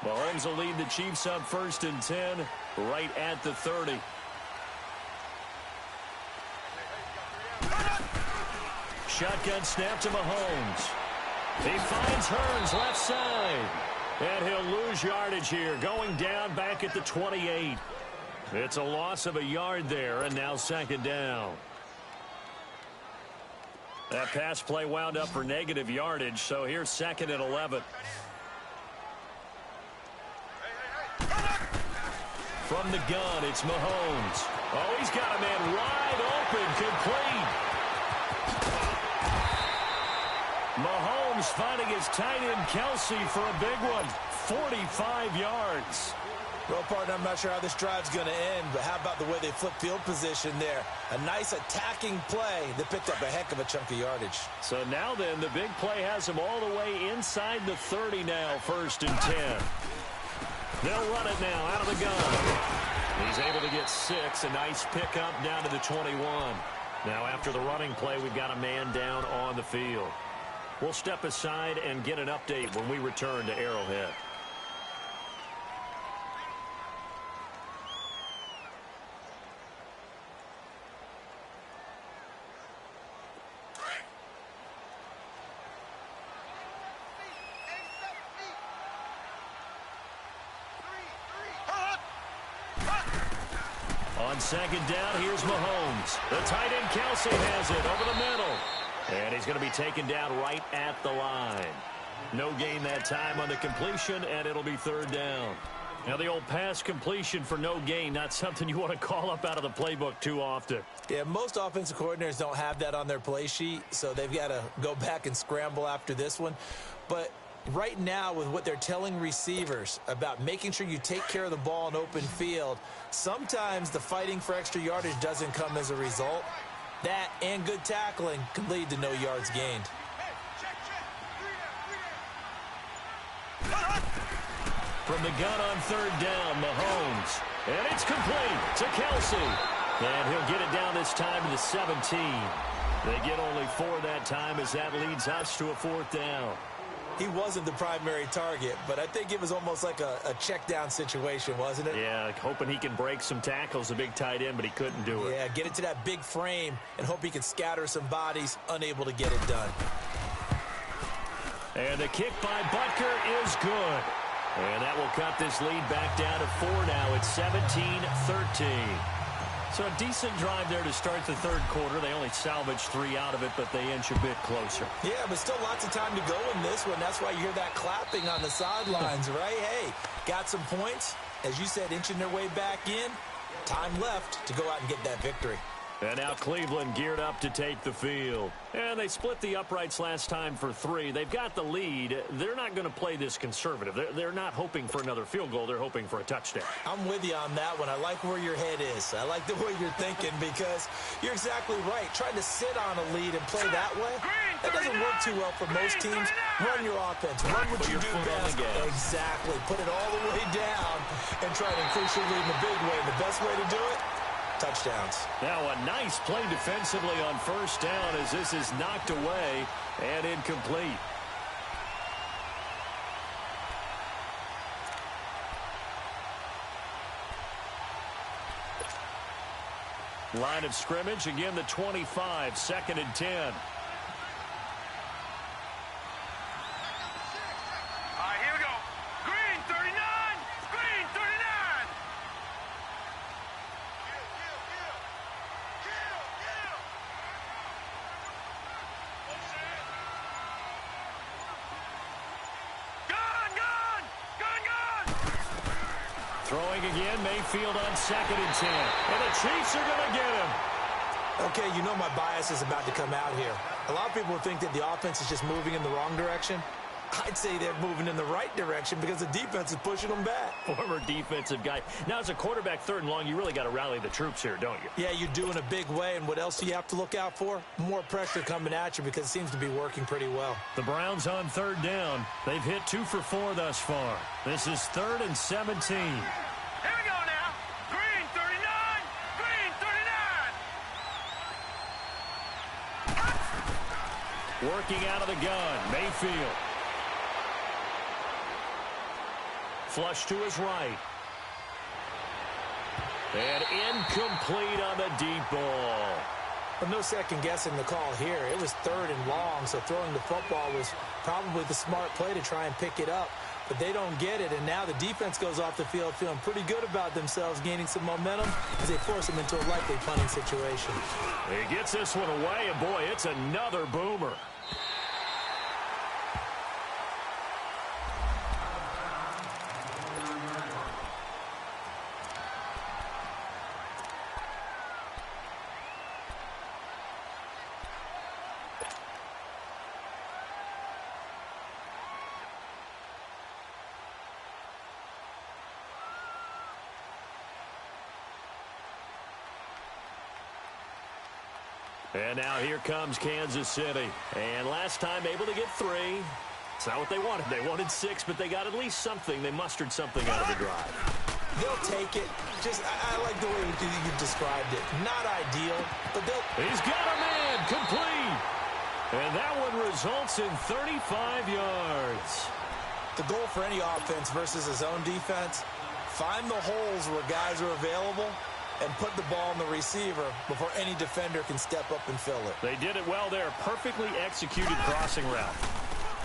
Mahomes will lead the Chiefs up 1st and 10 right at the 30. Shotgun snap to Mahomes. He finds Hearns left side. And he'll lose yardage here, going down back at the 28. It's a loss of a yard there, and now 2nd down. That pass play wound up for negative yardage, so here's 2nd and 11. From the gun, it's Mahomes. Oh, he's got a man wide open, complete. Mahomes finding his tight end Kelsey for a big one. 45 yards. Well, partner, I'm not sure how this drive's going to end, but how about the way they flipped field position there? A nice attacking play that picked up a heck of a chunk of yardage. So now then, the big play has him all the way inside the 30 now, 1st and 10. They'll run it now out of the gun. He's able to get 6. A nice pickup down to the 21. Now after the running play, we've got a man down on the field. We'll step aside and get an update when we return to Arrowhead. On second down, here's Mahomes. The tight end Kelsey has it over the middle. And he's going to be taken down right at the line. No gain that time on the completion, and it'll be third down. Now, the old pass completion for no gain, not something you want to call up out of the playbook too often. Yeah, most offensive coordinators don't have that on their play sheet, so they've got to go back and scramble after this one. But right now, with what they're telling receivers about making sure you take care of the ball in open field, sometimes the fighting for extra yardage doesn't come as a result. That and good tackling can lead to no yards gained. From the gun on third down, Mahomes. And it's complete to Kelsey. And he'll get it down this time to the 17. They get only 4 that time as that leads us to a fourth down. He wasn't the primary target, but I think it was almost like a check down situation, wasn't it? Yeah, hoping he can break some tackles, a big tight end, but he couldn't do it. Yeah, get it to that big frame and hope he can scatter some bodies, unable to get it done. And the kick by Butker is good. And that will cut this lead back down to 4 now. It's 17-13. So a decent drive there to start the third quarter. They only salvaged 3 out of it, but they inch a bit closer. Yeah, but still lots of time to go in this one. That's why you hear that clapping on the sidelines, right? Hey, got some points. As you said, inching their way back in. Time left to go out and get that victory. And now Cleveland geared up to take the field. And they split the uprights last time for 3. They've got the lead. They're not going to play this conservative. They're not hoping for another field goal. They're hoping for a touchdown. I'm with you on that one. I like where your head is. I like the way you're thinking because you're exactly right. Trying to sit on a lead and play that way, that doesn't work too well for most teams. Run your offense. Run what you do best. Exactly. Put it all the way down and try to increase your lead in a big way. The best way to do it, touchdowns. Now a nice play defensively on first down as this is knocked away and incomplete. Line of scrimmage, again the 25, 2nd and 10. Here we go. Green 39. Green 39. Throwing again, Mayfield on 2nd and 10. And the Chiefs are going to get him. Okay, you know my bias is about to come out here. A lot of people think that the offense is just moving in the wrong direction. I'd say they're moving in the right direction because the defense is pushing them back. Former defensive guy. Now, as a quarterback 3rd and long, you really got to rally the troops here, don't you? Yeah, you do in a big way. And what else do you have to look out for? More pressure coming at you because it seems to be working pretty well. The Browns on 3rd down. They've hit 2 for 4 thus far. This is 3rd and 17. Here we go now. Green 39. Green 39. Working out of the gun, Mayfield. Flush to his right. And incomplete on the deep ball. But no second guessing the call here. It was 3rd and long, so throwing the football was probably the smart play to try and pick it up. But they don't get it, and now the defense goes off the field feeling pretty good about themselves, gaining some momentum as they force them into a likely punting situation. He gets this one away, and boy, it's another boomer. And now here comes Kansas City. And last time able to get 3. It's not what they wanted. They wanted 6, but they got at least something. They mustered something out of the drive. They'll take it. I like the way you described it. Not ideal, but they'll... He's got a man, complete. And that one results in 35 yards. The goal for any offense versus a zone defense, find the holes where guys are available and put the ball in the receiver before any defender can step up and fill it. They did it well there. Perfectly executed crossing route.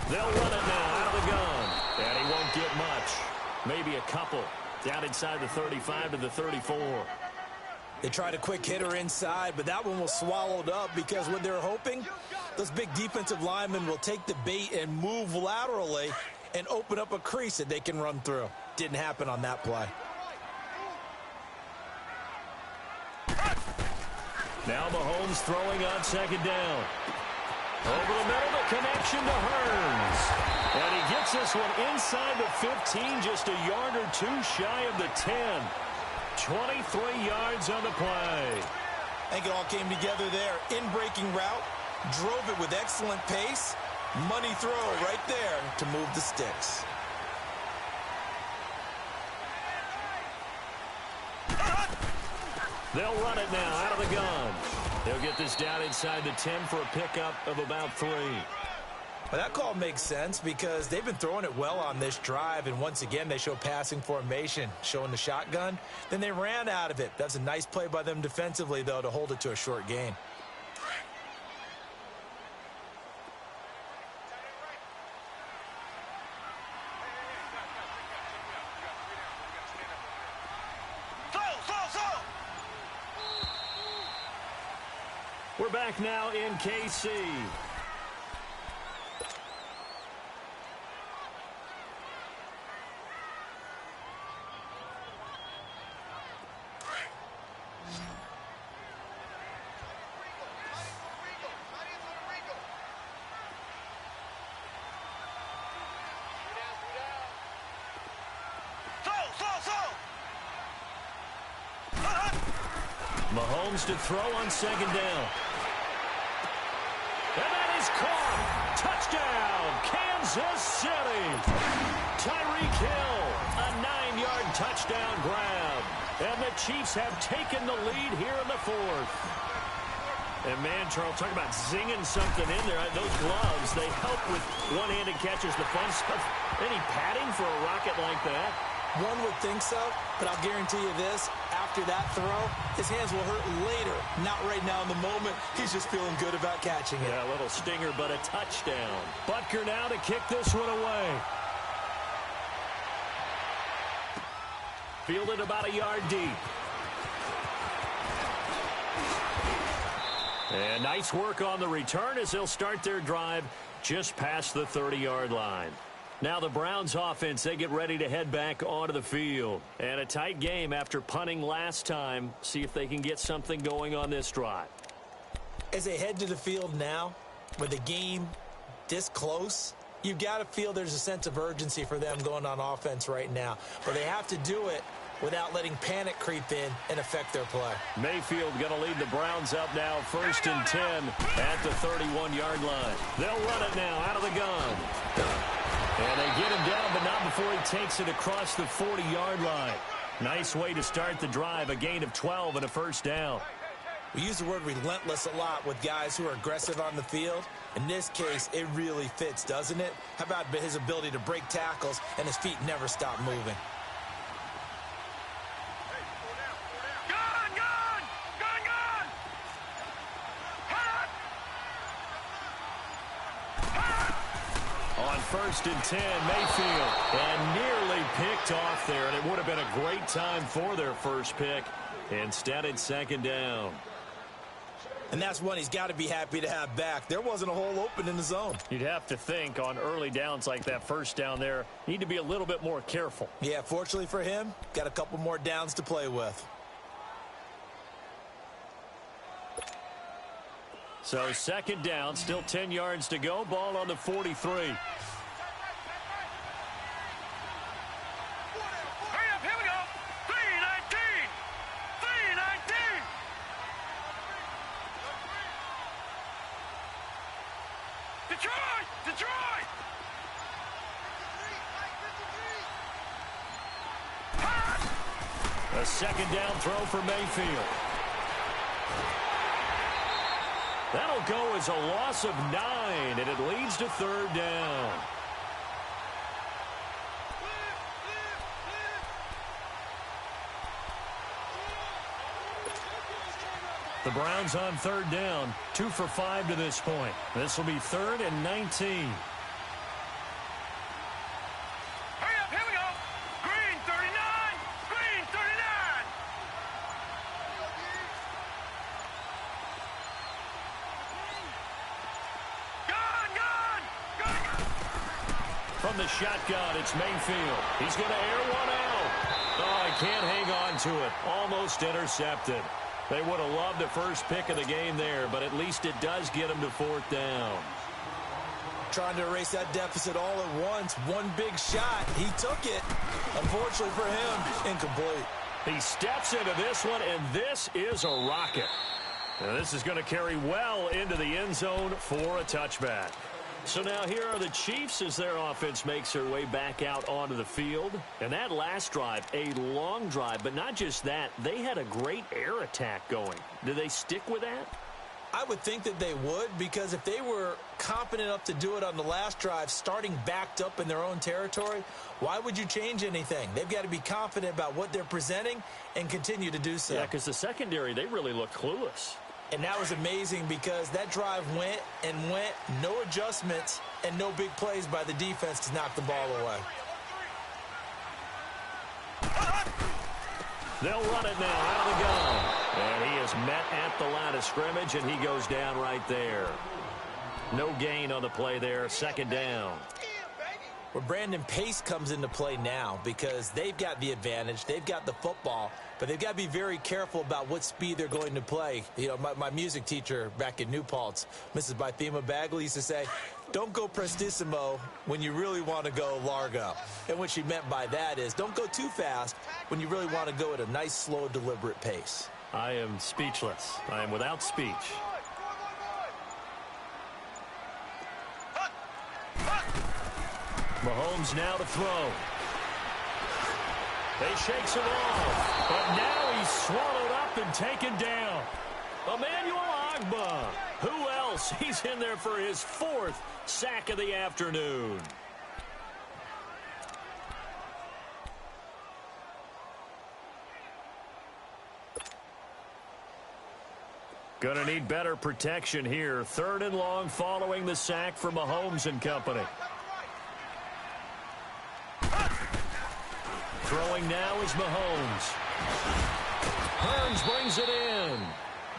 They'll run it now out of the gun. And he won't get much. Maybe a couple. Down inside the 35 to the 34. They tried a quick hitter inside, but that one was swallowed up because what they're hoping, those big defensive linemen will take the bait and move laterally and open up a crease that they can run through. Didn't happen on that play. Now Mahomes throwing on second down. Over the middle, the connection to Hearns. And he gets this one inside the 15, just a yard or two shy of the 10. 23 yards on the play. I think it all came together there. In-breaking route, drove it with excellent pace. Money throw right there to move the sticks. They'll run it now out of the gun. They'll get this down inside the 10 for a pickup of about 3. Well, that call makes sense because they've been throwing it well on this drive, and once again they show passing formation, showing the shotgun. Then they ran out of it. That's a nice play by them defensively, though, to hold it to a short gain. We're back now in KC. Mahomes to throw on second down. And that is caught. Touchdown, Kansas City. Tyreek Hill, a 9-yard touchdown grab. And the Chiefs have taken the lead here in the 4th. And, man, Charles, talk about zinging something in there. Those gloves, they help with one-handed catches, the fun stuff. Any padding for a rocket like that? One would think so, but I'll guarantee you this. After that throw, his hands will hurt later. Not right now in the moment. He's just feeling good about catching it. Yeah, a little stinger, but a touchdown. Butker now to kick this one away. Fielded about a yard deep. And nice work on the return as they'll start their drive just past the 30-yard line. Now the Browns offense, they get ready to head back onto the field. And a tight game after punting last time. See if they can get something going on this drive. As they head to the field now, with the game this close, you've got to feel there's a sense of urgency for them going on offense right now. But they have to do it without letting panic creep in and affect their play. Mayfield going to lead the Browns up now, 1st and 10 at the 31-yard line. They'll run it now out of the gun. And they get him down, but not before he takes it across the 40-yard line. Nice way to start the drive, a gain of 12 and a first down. We use the word relentless a lot with guys who are aggressive on the field. In this case, it really fits, doesn't it? How about his ability to break tackles and his feet never stop moving? On 1st and 10, Mayfield, and nearly picked off there, and it would have been a great time for their first pick. Instead, it's 2nd down. And that's one he's got to be happy to have back. There wasn't a hole open in the zone. You'd have to think on early downs like that first down there, you need to be a little bit more careful. Yeah, fortunately for him, got a couple more downs to play with. So 2nd down, still 10 yards to go. Ball on the 43. Hurry up, here we go. 3:19. 3:19. Detroit! Detroit! A second down throw for Mayfield. That'll go as a loss of 9, and it leads to third down. The Browns on third down, 2 for 5 to this point. This will be 3rd and 19. Hurry up, here we go. Green 39, green 39. Gone. From the shotgun, it's Mayfield. He's going to air one out. Oh, he can't hang on to it. Almost intercepted. They would have loved the first pick of the game there, but at least it does get them to 4th down. Trying to erase that deficit all at once. One big shot. He took it. Unfortunately for him, incomplete. He steps into this one, and this is a rocket. Now, this is going to carry well into the end zone for a touchback. So now here are the Chiefs as their offense makes their way back out onto the field. And that last drive, a long drive, but not just that. They had a great air attack going. Do they stick with that? I would think that they would, because if they were confident enough to do it on the last drive, starting backed up in their own territory, why would you change anything? They've got to be confident about what they're presenting and continue to do so. Yeah, because the secondary, they really look clueless. And that was amazing because that drive went and went, no adjustments, and no big plays by the defense to knock the ball away. They'll run it now out of the gun. And he is met at the line of scrimmage, and he goes down right there. No gain on the play there, 2nd down. Well, Brandon, pace comes into play now because they've got the advantage. They've got the football, but they've got to be very careful about what speed they're going to play. You know, my music teacher back in New Paltz, Mrs. Bythema Bagley, used to say, don't go prestissimo when you really want to go largo. And what she meant by that is don't go too fast when you really want to go at a nice, slow, deliberate pace. I am speechless. I am without speech. Mahomes now to throw. He shakes it off, but now he's swallowed up and taken down. Emmanuel Ogbah. Who else? He's in there for his 4th sack of the afternoon. Gonna need better protection here. 3rd and long following the sack for Mahomes and company. Throwing now is Mahomes. Hearns brings it in.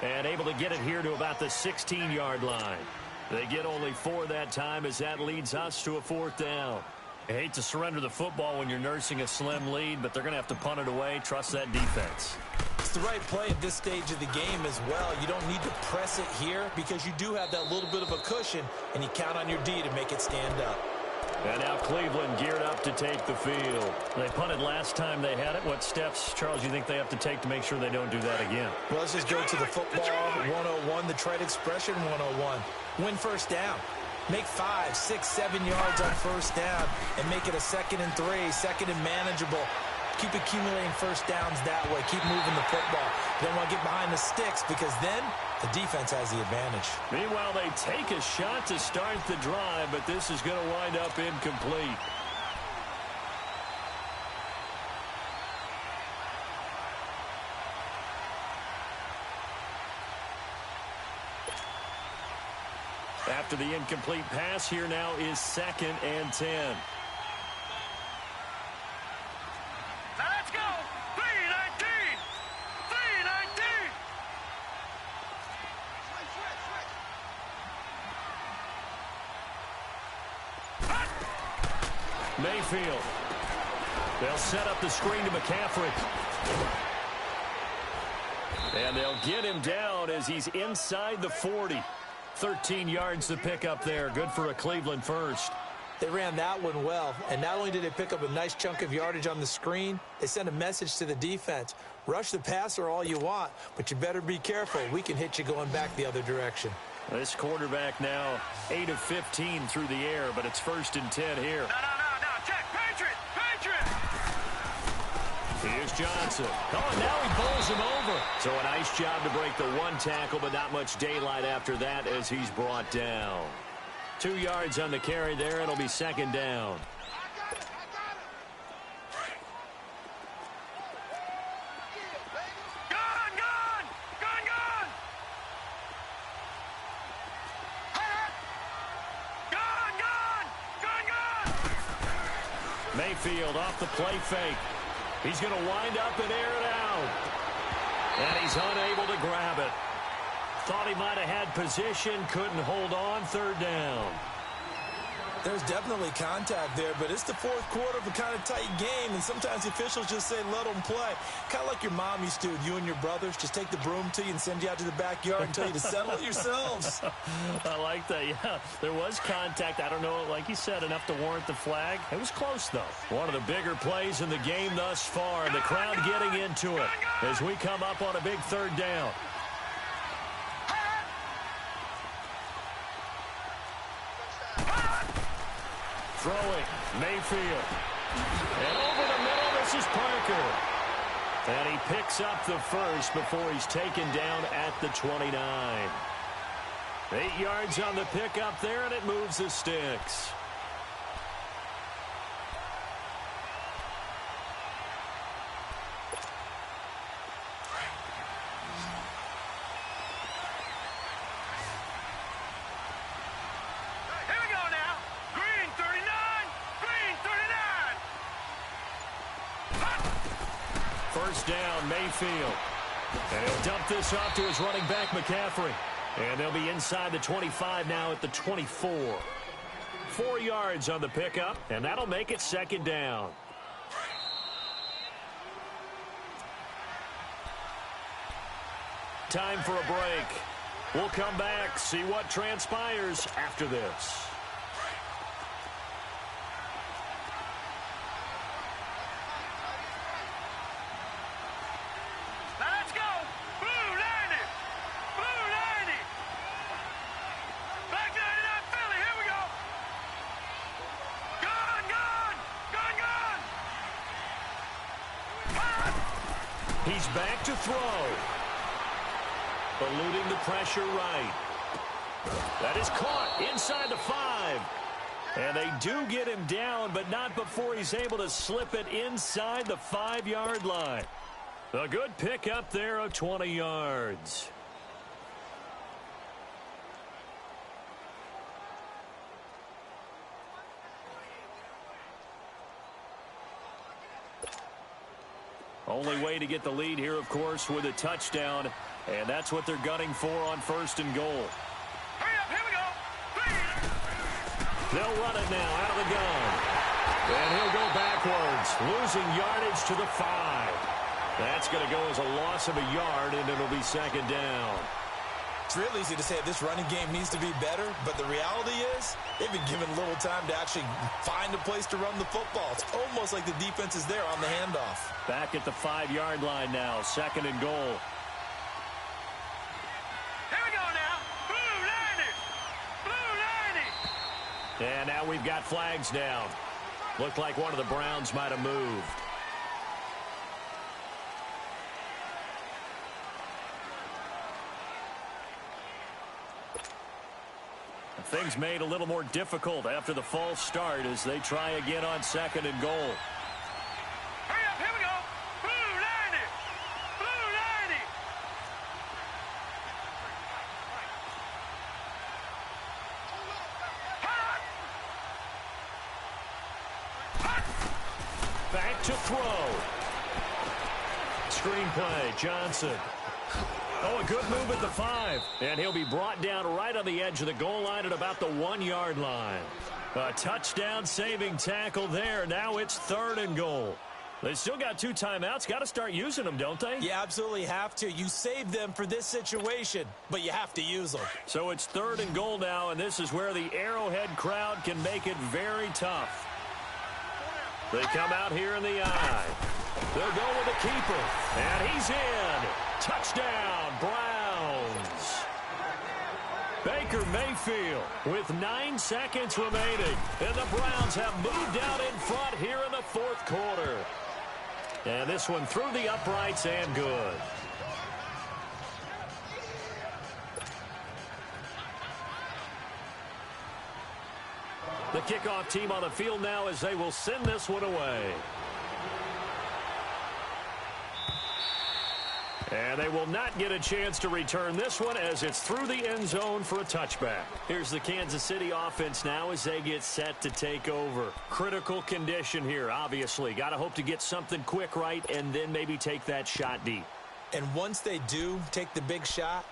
And able to get it here to about the 16-yard line. They get only 4 that time as that leads us to a 4th down. I hate to surrender the football when you're nursing a slim lead, but they're going to have to punt it away. Trust that defense. It's the right play at this stage of the game as well. You don't need to press it here because you do have that little bit of a cushion, and you count on your D to make it stand up. And now Cleveland geared up to take the field. They punted last time they had it. What steps, Charles, you think they have to take to make sure they don't do that again? Well, let's just go to the football 101, the trade expression 101. Win first down. Make 5, 6, 7 yards on first down and make it a 2nd and 3, 2nd and manageable. Keep accumulating first downs that way. Keep moving the football. You don't want to get behind the sticks because then the defense has the advantage. Meanwhile, they take a shot to start the drive, but this is going to wind up incomplete. After the incomplete pass, here now is 2nd and 10. Let's go. 319. 319. Mayfield. They'll set up the screen to McCaffrey. And they'll get him down as he's inside the 40. 13 yards to pick up there. Good for a Cleveland first. They ran that one well, and not only did they pick up a nice chunk of yardage on the screen, they sent a message to the defense. Rush the passer all you want, but you better be careful. We can hit you going back the other direction. This quarterback now 8 of 15 through the air, but it's 1st and 10 here. No. Check. Patriot. Here's Johnson. Oh, and now he bowls him over. So a nice job to break the one tackle, but not much daylight after that as he's brought down. 2 yards on the carry there. It'll be second down. Mayfield off the play fake. He's going to wind up and air it out. And he's unable to grab it. Thought he might have had position, couldn't hold on, third down. There's definitely contact there, but it's the fourth quarter of a kind of tight game, and sometimes the officials just say, let them play. Kind of like your mom used to, you and your brothers, just take the broom to you and send you out to the backyard and tell you to settle it yourselves. I like that, yeah. There was contact. I don't know, like you said, enough to warrant the flag. It was close, though. One of the bigger plays in the game thus far. The crowd getting into it as we come up on a big third down. Throwing, Mayfield. And over the middle, this is Parker. And he picks up the first before he's taken down at the 29. 8 yards on the pickup there, and it moves the sticks. First down, Mayfield. And he'll dump this off to his running back, McCaffrey. And they'll be inside the 25 now at the 24. 4 yards on the pickup, and that'll make it second down. Time for a break. We'll come back, see what transpires after this. He's back to throw. Eluding the pressure right. That is caught inside the 5. And they do get him down, but not before he's able to slip it inside the 5-yard line. A good pickup there of 20 yards. Only way to get the lead here, of course, with a touchdown, and that's what they're gunning for on first and goal. Hurry up, here we go. They'll run it now out of the gun. And he'll go backwards, losing yardage to the 5. That's going to go as a loss of a yard, and it'll be second down. It's real easy to say this running game needs to be better, but the reality is they've been given little time to actually find a place to run the football. It's almost like the defense is there on the handoff. Back at the 5-yard line now, second and goal. Here we go now. Blue 90. Blue 90. And now we've got flags down. Looked like one of the Browns might have moved. Things made a little more difficult after the false start as they try again on second and goal. Hurry up, here we go. Blue 90. Blue 90. Back to throw. Screenplay, Johnson. Oh, a good move at the 5. And he'll be brought down right on the edge of the goal line at about the 1-yard line. A touchdown saving tackle there. Now it's third and goal. They still got 2 timeouts. Got to start using them, don't they? You absolutely have to. You save them for this situation, but you have to use them. So it's third and goal now, and this is where the Arrowhead crowd can make it very tough. They come out here in the eye. They'll go with the keeper, and he's in. Touchdown, Browns. Baker Mayfield with 9 seconds remaining, and the Browns have moved out in front here in the fourth quarter. And this one through the uprights and good. The kickoff team on the field now as they will send this one away. And they will not get a chance to return this one as it's through the end zone for a touchback. Here's the Kansas City offense now as they get set to take over. Critical condition here, obviously. Got to hope to get something quick right and then maybe take that shot deep. And once they do take the big shot,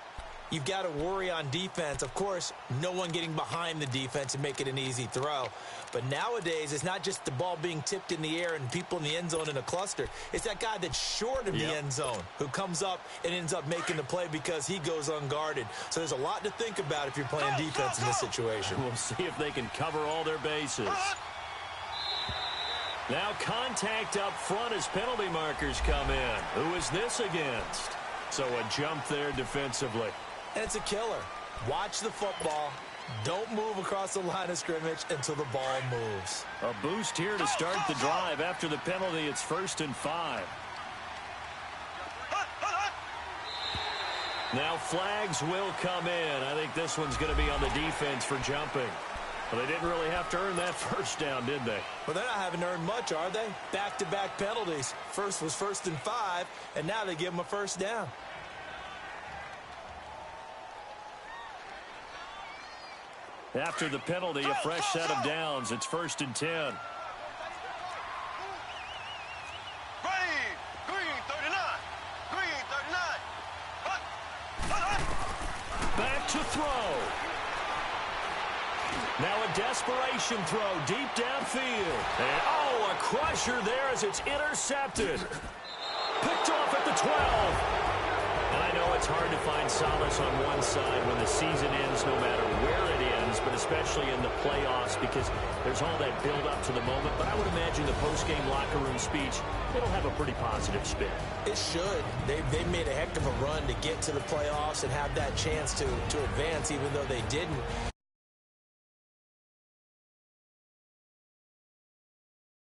you've got to worry on defense. Of course, no one getting behind the defense and make it an easy throw. But nowadays, it's not just the ball being tipped in the air and people in the end zone in a cluster. It's that guy that's short of the end zone who comes up and ends up making the play because he goes unguarded. So there's a lot to think about if you're playing defense in this situation. We'll see if they can cover all their bases. Now contact up front as penalty markers come in. Who is this against? So a jump there defensively. And it's a killer. Watch the football. Don't move across the line of scrimmage until the ball moves. A boost here to start the drive. After the penalty, it's 1st and 5. Now flags will come in. I think this one's going to be on the defense for jumping. Well, they didn't really have to earn that first down, did they? Well, they're not having to earn much, are they? Back-to-back penalties. First was 1st and 5, and now they give them a first down. After the penalty, a fresh set of downs. It's 1st and 10. Green 39. Green 39. Back to throw. Now a desperation throw deep downfield. And, a crusher there as it's intercepted. Picked off at the 12. And I know it's hard to find solace on one side when the season ends, no matter where it ends, but especially in the playoffs because there's all that build-up to the moment. But I would imagine the post-game locker room speech, it'll have a pretty positive spin. It should. They've made a heck of a run to get to the playoffs and have that chance to advance, even though they didn't.